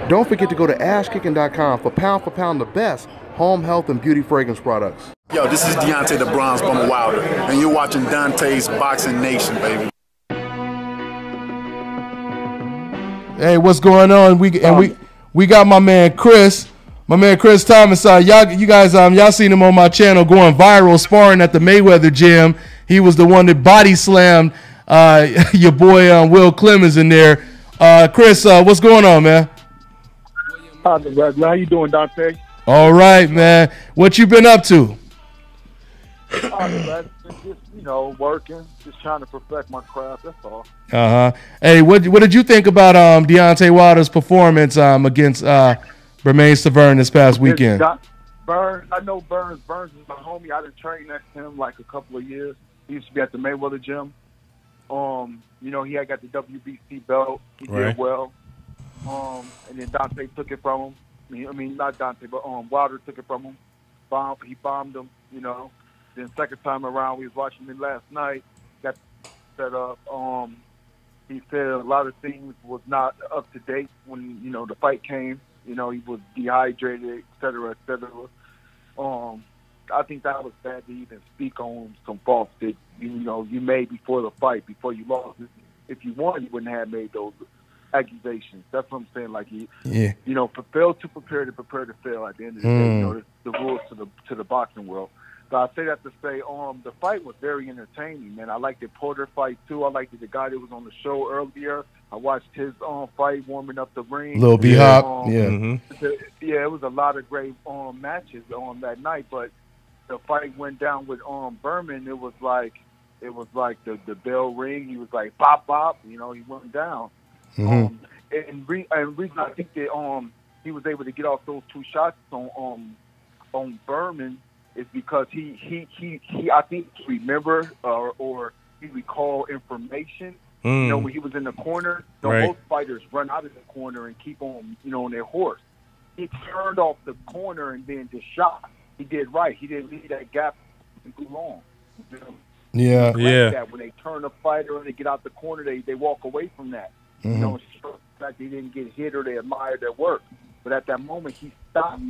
Don't forget to go to ashkicking.com for pound the best home health and beauty fragrance products. Yo, this is Deontay the Bronze Bomber Wilder, and you're watching Dante's Boxing Nation, baby. Hey, what's going on? We got my man Chris Thomas. You guys seen him on my channel going viral sparring at the Mayweather gym. He was the one that body slammed your boy Will Clemens in there. Chris, what's going on, man? How you doing, Dante? All right, man. What you been up to? Just working, just trying to perfect my craft. That's all. Hey, what did you think about Deontay Wilder's performance against Bermane Stiverne this past weekend? Burns, I know Burns. Burns is my homie. I done trained next to him like a couple of years. He used to be at the Mayweather gym. He had got the WBC belt. He did well. And then Dante took it from him. I mean, not Dante, but Wilder took it from him. He bombed him, Then second time around, we was watching it last night. Got set up. He said a lot of things was not up to date when the fight came. He was dehydrated, et cetera, et cetera. I think that was bad to even speak on some faults that you made before the fight, before you lost. If you won, you wouldn't have made those accusations. That's what I'm saying. Like fail to prepare to fail. At the end of the day, the rules to the boxing world. So I say that to say, the fight was very entertaining, man. I liked the Porter fight too. I liked the guy that was on the show earlier. I watched his fight warming up the ring. Lil B Hop, yeah. It was a lot of great matches on that night, but the fight went down with Berman. It was like the bell ring. He was like bop bop. He went down. And reason I think that he was able to get off those two shots on Berman is because he I think he remember or he recall information. When he was in the corner, most fighters run out of the corner and keep on on their horse. He turned off the corner and then just shot. He did right. He didn't leave that gap too long. Yeah. That when they turn a fighter and they get out the corner, they walk away from that. The fact they didn't get hit or they admired their work. But at that moment, he stopped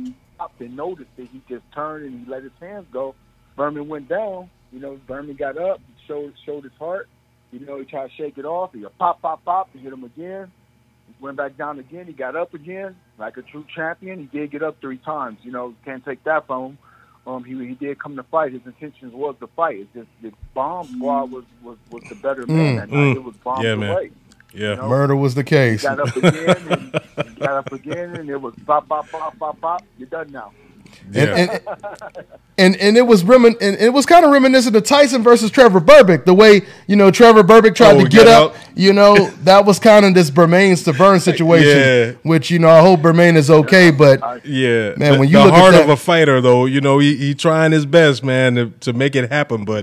and noticed that he just turned and he let his hands go. Berman went down. Berman got up, showed his heart. He tried to shake it off. He pop, pop, pop. He hit him again. He went back down again. He got up again. Like a true champion, he did get up 3 times. Can't take that from him. He did come to fight. His intentions was to fight. It's just the Bomb Squad was the better man that night. It was Bomb's away. Yeah, murder was the case. He got up again, and it was pop, pop, pop, pop, pop. You're done now. Yeah. And it was kind of reminiscent of Tyson versus Trevor Berbick. The way Trevor Berbick tried to get up. That was kind of this Bermane Stiverne situation. Which I hope Bermane is okay. But man, when you look heart at of a fighter, though, he trying his best, man, to make it happen. But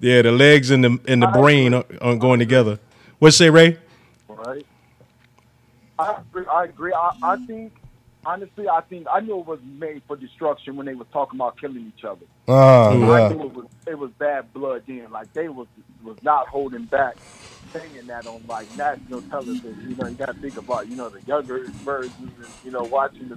the legs and the brain aren't going together. What you say, Ray? Right. I agree. I think. Honestly, I knew it was made for destruction when they was talking about killing each other. I knew it was bad blood then. Like they was not holding back, saying that on like national television. You got to think about the younger versions and watching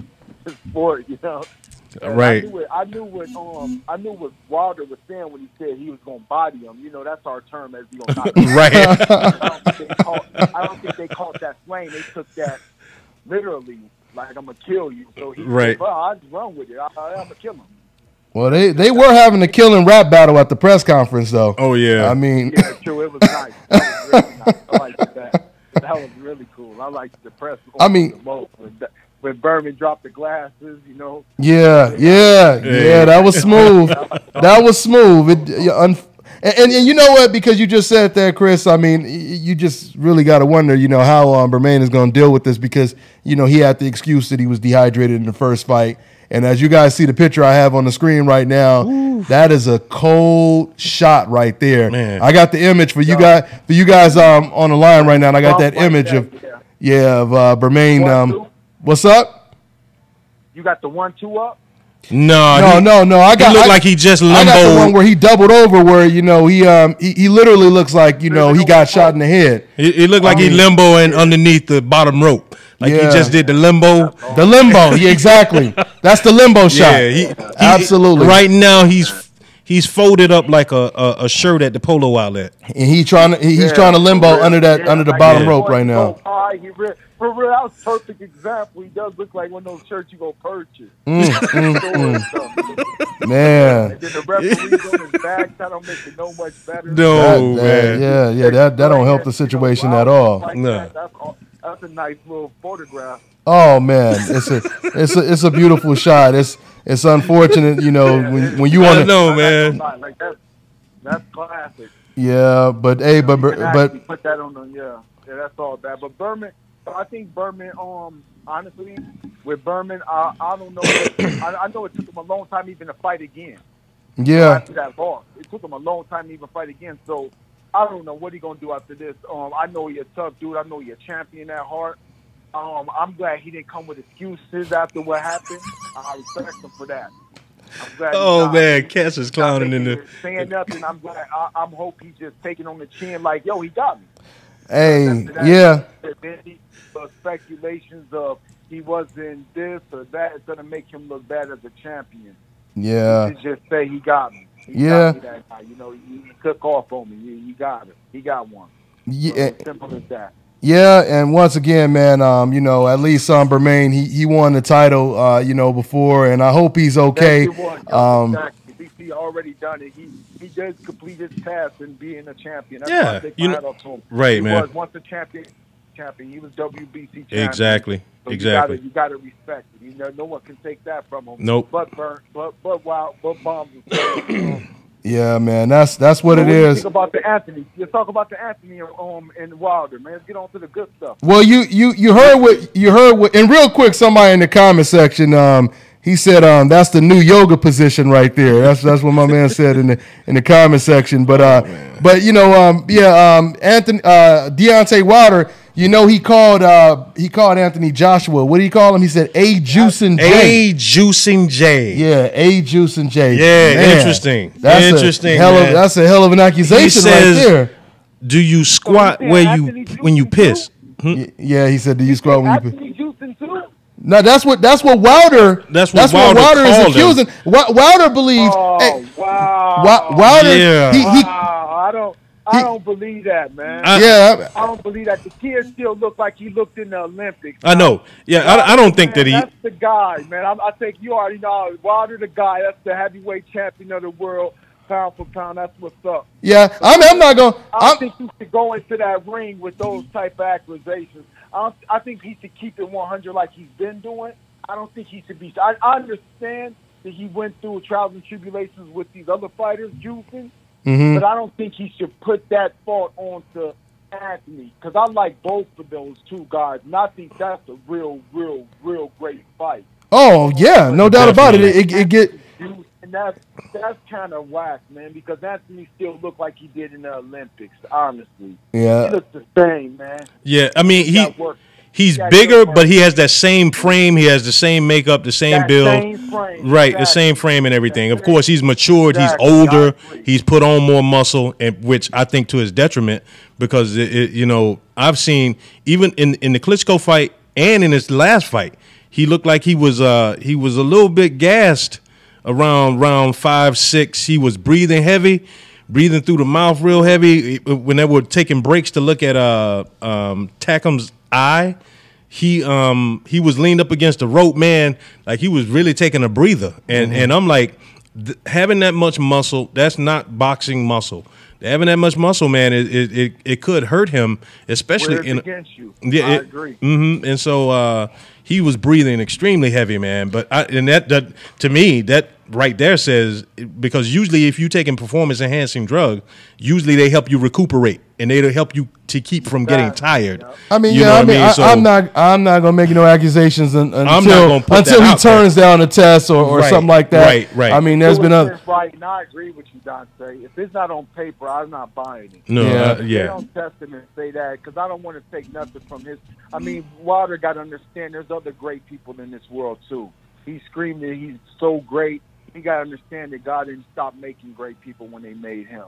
the sport. And right. I knew what Wilder was saying when he said he was going to body him. That's our term as knock him. Right. I don't think they caught that slang. They took that literally. Like, I'm going to kill you. So he said, well, I'll just run with it. I'm going to kill him. Well, they were having a killing rap battle at the press conference, though. Oh, yeah. I mean. Yeah, true. It was nice. That was really nice. I liked that. That was really cool. I liked the press the most. When Berman dropped the glasses, Yeah, that was smooth. That was smooth. And you know what? Because you just said that, Chris, I mean, you just really got to wonder, how Bermane is going to deal with this because, he had the excuse that he was dehydrated in the first fight. And as you guys see the picture I have on the screen right now, that is a cold shot right there. Man. I got the image for you guys on the line right now, and I got that image of Bermane. What's up? You got the 1-2 up? No. I looked like he just limboed. I got the one where he doubled over, where he literally looks like he got shot in the head. He looked like he limboing underneath the bottom rope. Like he just did the limbo. The limbo, yeah, exactly. That's the limbo shot. Yeah, absolutely. Right now he's folded up like a shirt at the polo outlet, and he's trying to limbo under the bottom rope right now. For real, that was a perfect example. He does look like one of those shirts you go purchase. Man. And then the referee's on his back. That don't make it no much better. No, man. Yeah. That don't help the situation at all. Like No. That's a nice little photograph. Oh man, it's a beautiful shot. It's unfortunate, you know, when you want to. know, man. Like that's classic. Yeah, but hey, but put that on the yeah, that's all bad. But Berman, I think Berman, honestly, with Berman, I don't know. I know it took him a long time even to fight again. Yeah. After that loss, it took him a long time to even fight again. So I don't know what he's gonna do after this. I know he's a tough dude. I know he's a champion at heart. I'm glad he didn't come with excuses after what happened. I respect him for that. I'm glad. Oh man, Cass is clowning in the. Saying nothing. I'm glad. I'm hope he's just taking on the chin like, yo, he got me. Hey, yeah. Speculations of he wasn't this or that is gonna make him look bad as a champion. Yeah. He just say he got me. He got me that guy. You know, he took off on me. He got it. He got one. Yeah. So simple as that. Yeah, and once again, man, you know, at least Bermain, he won the title, you know, before, and I hope he's okay. Exactly. He already done it. He did complete his task in being a champion. That's why I take my hat off to him. Right, he man. was once a champion. He was WBC champion. Exactly. So exactly. You gotta respect it. You know, no one can take that from him. Nope. But Bombs. Yeah, man, that's what it is. Think about the Anthony. Let's talk about the Anthony and Wilder, man. Let's get on to the good stuff. Well, you heard what, and real quick, somebody in the comment section, he said that's the new yoga position right there. That's what my man said in the comment section. But you know, Anthony Deontay Wilder. You know, he called Anthony Joshua. What did he call him? He said A Juicing J. A Juicing J. Yeah, A Juicing J. Yeah, man, interesting. That's interesting. That's a hell of an accusation right there. Do you squat when you piss? Yeah, he said, do you squat when you piss? Anthony Juicing too? No, that's what Wilder. That's what Wilder is accusing. Wilder believes. Oh, wow. Wilder. Yeah. I don't believe that, man. I don't believe that. The kid still look like he looked in the Olympics. I know. Yeah, I don't think that he. That's the guy, man. I think you already know. Wilder, the guy. That's the heavyweight champion of the world, pound for pound. That's what's up. Yeah, I'm not going. I think he should go into that ring with those type of accusations. I think he should keep it 100 like he's been doing. I don't think he should be. I understand that he went through trials and tribulations with these other fighters, juicing. Mm-hmm. But I don't think he should put that fault onto Anthony because I like both of those two guys, and I think that's a real great fight. Oh yeah, no doubt about it. It get and that's kind of whack, man, because Anthony still looked like he did in the Olympics. Honestly, yeah, he looks the same, man. Yeah, I mean he's bigger, but he has that same frame. He has the same makeup, the same build. Right, exactly. The same frame and everything. Of course, he's matured. Exactly. He's older. He's put on more muscle, and which I think to his detriment because you know, I've seen even in the Klitschko fight and in his last fight, he looked like he was a little bit gassed around round 5, 6. He was breathing heavy. Breathing through the mouth real heavy. When they were taking breaks to look at Tackham's eye, he was leaned up against the rope, man, like he was really taking a breather. And I'm like, having that much muscle, that's not boxing muscle. Having that much muscle, man, it could hurt him, especially against you. Yeah, I agree. And so he was breathing extremely heavy, man. But that to me, that right there says, because usually if you're taking performance enhancing drug, usually they help you recuperate and they'll help you to keep from getting tired. I mean, I'm not gonna make no accusations until he turns down a test or something like that. Right. I mean, there's been other. Right, and I agree with you, Dante. If it's not on paper, I'm not buying it. No, They don't test him and say that because I don't want to take nothing from his. I mean, Wilder got to understand there's other great people in this world too. He's screaming that he's so great. He got to understand that God didn't stop making great people when they made him.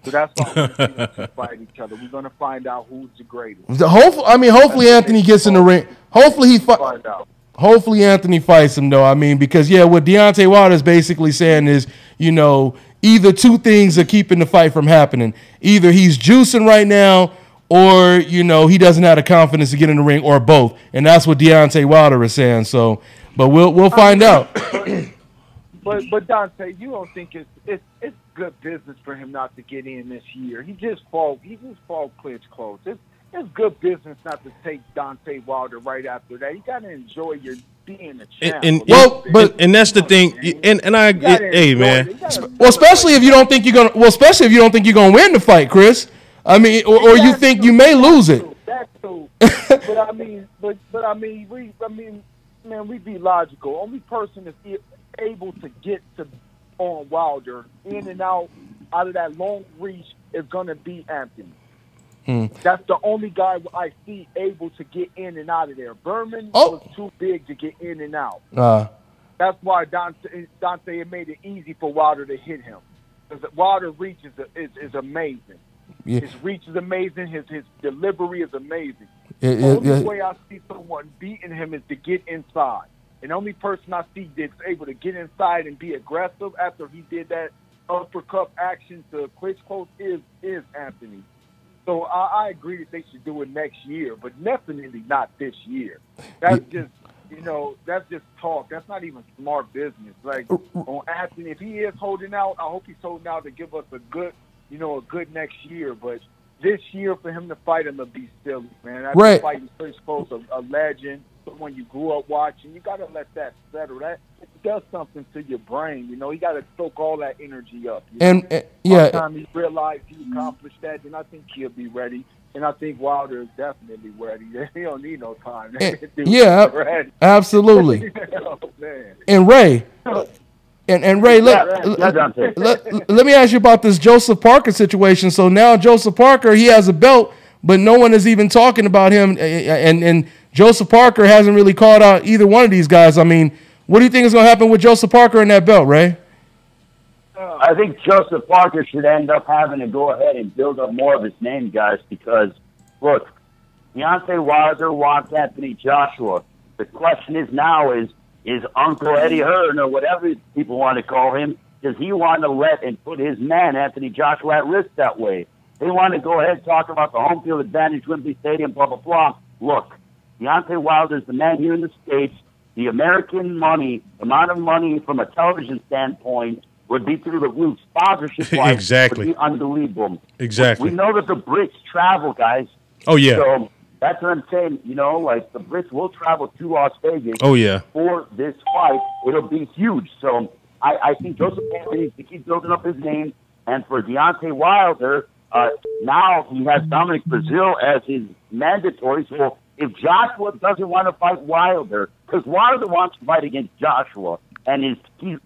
So that's why we're going to fight each other. We're going to find out who's the greatest. Hopefully Anthony gets in the ring. Hopefully Anthony fights him, though. I mean, because, yeah, what Deontay Wilder is basically saying is, you know, either two things are keeping the fight from happening. Either he's juicing right now or, you know, he doesn't have the confidence to get in the ring, or both. And that's what Deontay Wilder is saying. So, but we'll find out. But Dante, you don't think it's good business for him not to get in this year? He just fought clinch close. It's good business not to take Deontay Wilder right after that. You got to enjoy your being a champ. And that's the thing. Hey man. Well, especially if you don't think you're gonna win the fight, Chris. I mean, or you think you may lose it. That's true. But I mean, we be logical. Only person that's able to get to on Wilder in and out of that long reach is gonna be Anthony. That's the only guy I see able to get in and out of there. Berman was too big to get in and out. That's why Dante made it easy for Wilder to hit him. Because Wilder's reach is amazing. Yeah. His reach is amazing. His delivery is amazing. The only way I see someone beating him is to get inside. And the only person I see that's able to get inside and be aggressive after he did that uppercut action to clinch close is Anthony. So I agree that they should do it next year, but definitely not this year. That's just, that's just talk. That's not even smart business. Like on Anthony, if he is holding out, I hope he's holding out to give us a good next year. But this year for him to fight him would be silly, man. That's fighting Chris Close, a legend, someone you grew up watching. You got to let that settle. That it does something to your brain. You got to soak all that energy up. By the time he realized he accomplished that, then I think he'll be ready. And I think Wilder is definitely ready. He don't need no time. Absolutely. Oh, man. And Ray. And Ray, let me ask you about this Joseph Parker situation. So now Joseph Parker, he has a belt, but no one is even talking about him. And Joseph Parker hasn't really called out either one of these guys. I mean, what do you think is going to happen with Joseph Parker and that belt, Ray? I think Joseph Parker should end up having to go ahead and build up more of his name, guys, because, look, Deontay Wilder wants Anthony Joshua. The question is now is Uncle Eddie Hearn, or whatever people want to call him, does he want to let and put his man, Anthony Joshua, at risk that way? They want to go ahead and talk about the home field advantage, Wembley Stadium, blah, blah, blah. Look, Deontay Wilder is the man here in the States. The American money, amount of money from a television standpoint, would be through the roof. Sponsorship-wise, exactly. Would be unbelievable. Exactly. We know that the Brits travel, guys. Oh, yeah. So that's what I'm saying. Like the Brits will travel to Las Vegas. Oh, yeah. For this fight. It'll be huge. So I think Joseph Parker needs to keep building up his name. And for Deontay Wilder, now he has Dominic Brazil as his mandatory. So if Joshua doesn't want to fight Wilder, because Wilder wants to fight against Joshua, and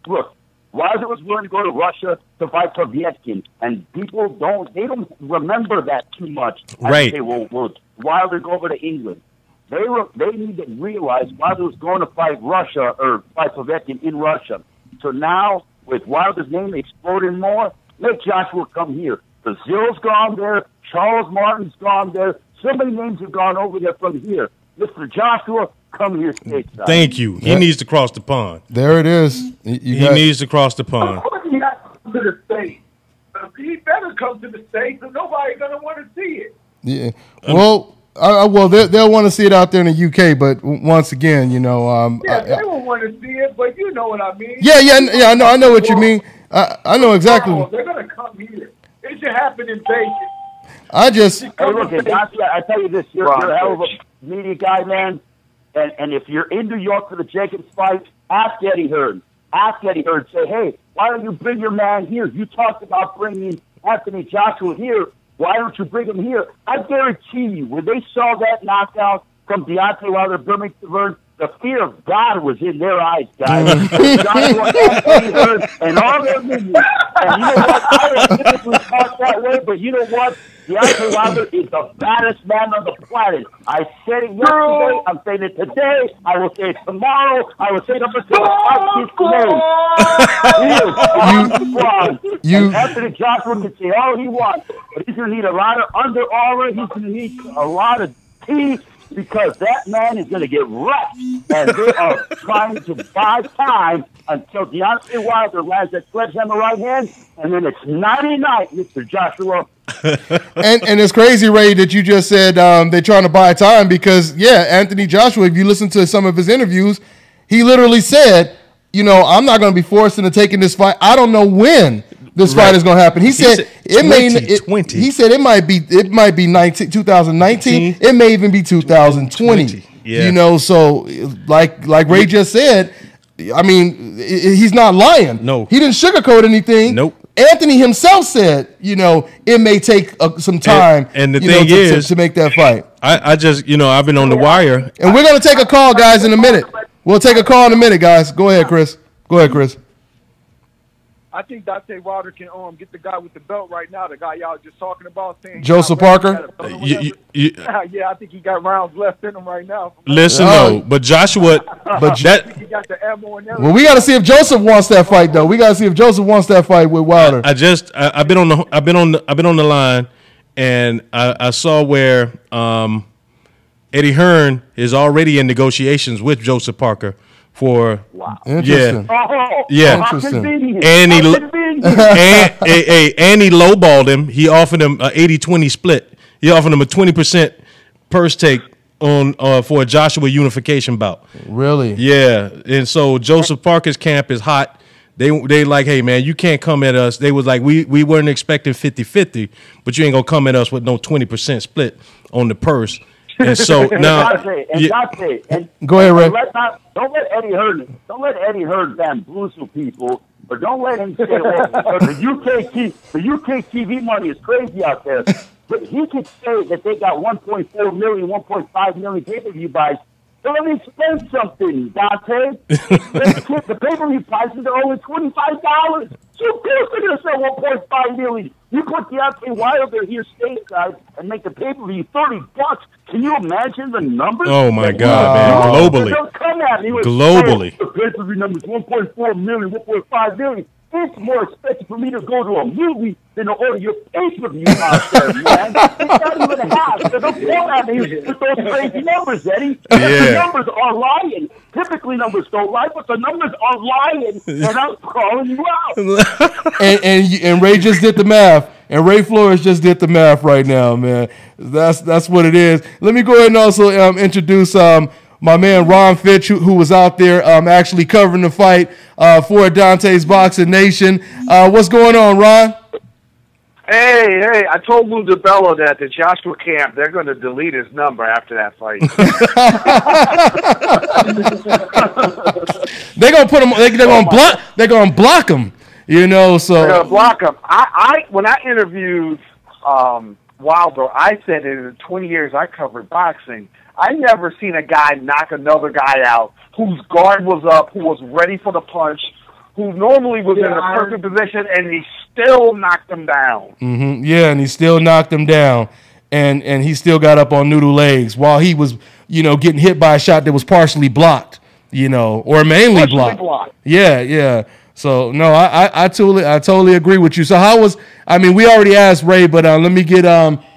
look, Wilder was willing to go to Russia to fight Povetkin, and people don't remember that too much. Right. Say, well, Wilder go over to England. They need to realize Wilder was going to fight Russia or fight Povetkin in Russia. So now, with Wilder's name exploding more, let Joshua come here. Brazil's gone there. Charles Martin's gone there. So many names have gone over there from here. Mr. Joshua, come here stateside. Thank you. He needs to cross the pond. There it is. He needs to cross the pond. Of course he has to come to the States. He better come to the States, and nobody's going to want to see it. Yeah. Well, they'll want to see it out there in the UK, but once again, they won't want to see it, but you know what I mean. Yeah. I know what you mean. I know exactly. They're going to come here. It should happen in Vegas. Hey, look, I tell you this, you're a hell of a media guy, man. And if you're in New York for the Jacobs fight, ask Eddie Hearn. Ask Eddie Hearn. Say, hey, why don't you bring your man here? You talked about bringing Anthony Joshua here. Why don't you bring him here? I guarantee you, when they saw that knockout from Deontay Wilder, Birmingham, the fear of God was in their eyes, guys. And all their videos. And you know what? I don't typically talk that way, but you know what? Deontay Wilder is the baddest man on the planet. I said it yesterday. I'm saying it today. I will say it tomorrow. I will say it up until the fight his name. Anthony Joshua can say all he wants, but he's going to need a lot of Under Armour. He's going to need a lot of tea. Because that man is going to get wrecked, and they are trying to buy time until Deontay Wilder lands that sledgehammer right hand, and then it's 99, Mr. Joshua. and it's crazy, Ray, that you just said they're trying to buy time because, yeah, Anthony Joshua, if you listen to some of his interviews, he literally said, you know, I'm not going to be forced into taking this fight. I don't know when this fight is going to happen. He said it may. He said it might be 2019. It may even be 2020. Yeah. You know, so like Ray just said, I mean, he's not lying. No, he didn't sugarcoat anything. Nope. Anthony himself said, you know, it may take some time. And the thing is, to make that fight. I just, you know, I've been on the wire, and we're going to take a call, guys, in a minute. We'll take a call in a minute, guys. Go ahead, Chris. I think Deontay Wilder can get the guy with the belt right now, the guy y'all just talking about. Saying Joseph Parker? Yeah, I think he got rounds left in him right now. Listen, no, but Joshua, he got the ammo and everything. Well, we got to see if Joseph wants that fight, though. We got to see if Joseph wants that fight with Wilder. I've been on the line, and I saw where Eddie Hearn is already in negotiations with Joseph Parker. Interesting. Interesting. And he lowballed him. He offered him an 80-20 split. He offered him a 20% purse take on for a Joshua unification bout. Really? Yeah. And so Joseph Parker's camp is hot. They like, hey man, you can't come at us. They was like, we weren't expecting 50-50, but you ain't gonna come at us with no 20% split on the purse. And so now, go ahead, Ray. Don't let Eddie Hearn bamboozle people, or don't let him say, the UK TV money is crazy out there. But he could say that they got 1.4 million, 1.5 million pay-per-view buys. So let me explain something, Dante. The pay-per-view prices are only $25. So of course they're going to sell 1.5 million. You put Deontay Wilder here stateside and make the pay-per-view $30. Can you imagine the numbers? Oh my God, man! Globally, globally, the pay-per-view numbers 1.4 million, 1.5 million. It's more expensive for me to go to a movie than to order your pay-per-view out there, man. It's not even half. So don't come at me with those crazy numbers, Eddie. The numbers are lying. Typically, numbers don't lie, but the numbers are lying, and I'm calling you out. and Ray just did the math. And Ray Flores just did the math right now, man. That's what it is. Let me go ahead and also introduce my man Ron Fitch, who was out there actually covering the fight for Dante's Boxing Nation. What's going on, Ron? Hey, I told Lou DiBello that the Joshua camp, they're going to delete his number after that fight. They're going to put him, they're going to block him. You know, so they're gonna block him. When I interviewed Wilder, I said in the 20 years I covered boxing, I never seen a guy knock another guy out whose guard was up, who was ready for the punch, who normally was in the perfect position, and he still knocked him down. Mm-hmm. Yeah, and he still knocked him down, and he still got up on noodle legs while he was, you know, getting hit by a shot that was partially blocked, you know, or mainly blocked. Yeah. So no, I totally agree with you. So we already asked Ray, but let me get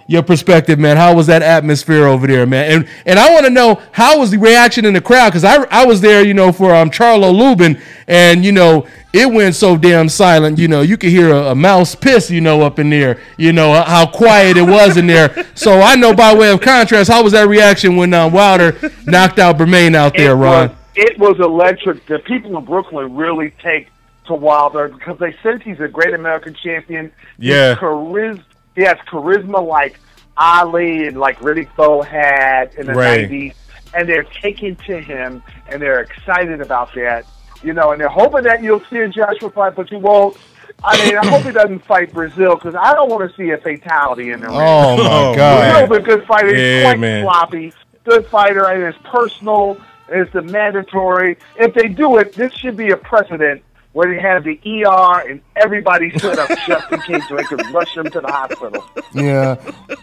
your perspective, man. How was that atmosphere over there, man? And I want to know, how was the reaction in the crowd? Because I was there, you know, for Charlo Lubin, and you know, it went so damn silent. You know, you could hear a mouse piss, you know, up in there. You know how quiet it was in there. So I know, by way of contrast, how was that reaction when Wilder knocked out Bermain out there, Ron? It was electric. The people in Brooklyn really take to Wilder because they sense he's a great American champion. Yeah, he has charisma like Ali and like Riddick Bowe had in the 90s, and they're taking to him and they're excited about that. You know, and they're hoping that you'll see a Joshua fight, but you won't. I mean, I hope he doesn't fight Brazil because I don't want to see a fatality in the ring. Oh my God! Brazil's a good fighter. He's quite sloppy. Good fighter, and it's personal. It's the mandatory. If they do it, this should be a precedent where they have the ER and everybody stood up just in case so they could rush them to the hospital. Yeah,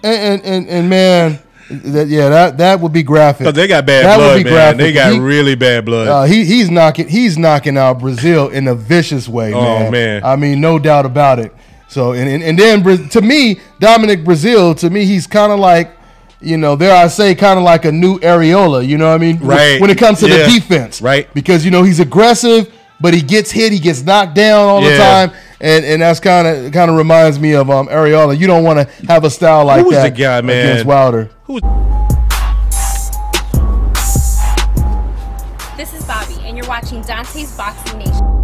and man, that would be graphic. Because they got bad blood, man. Graphic. They got really bad blood. He's knocking out Brazil in a vicious way, man. Oh man, I mean, no doubt about it. So and then to me, Dominic Brazil, to me, he's kind of like, you know, dare I say, kind of like a new Areola. You know what I mean? Right. When it comes to the defense, right? Because you know he's aggressive, but he gets hit, he gets knocked down all the time, and that's kind of reminds me of Areola. You don't want to have a style like Who's that the guy, man? Against Wilder. This is Bobby, and you're watching Dante's Boxing Nation.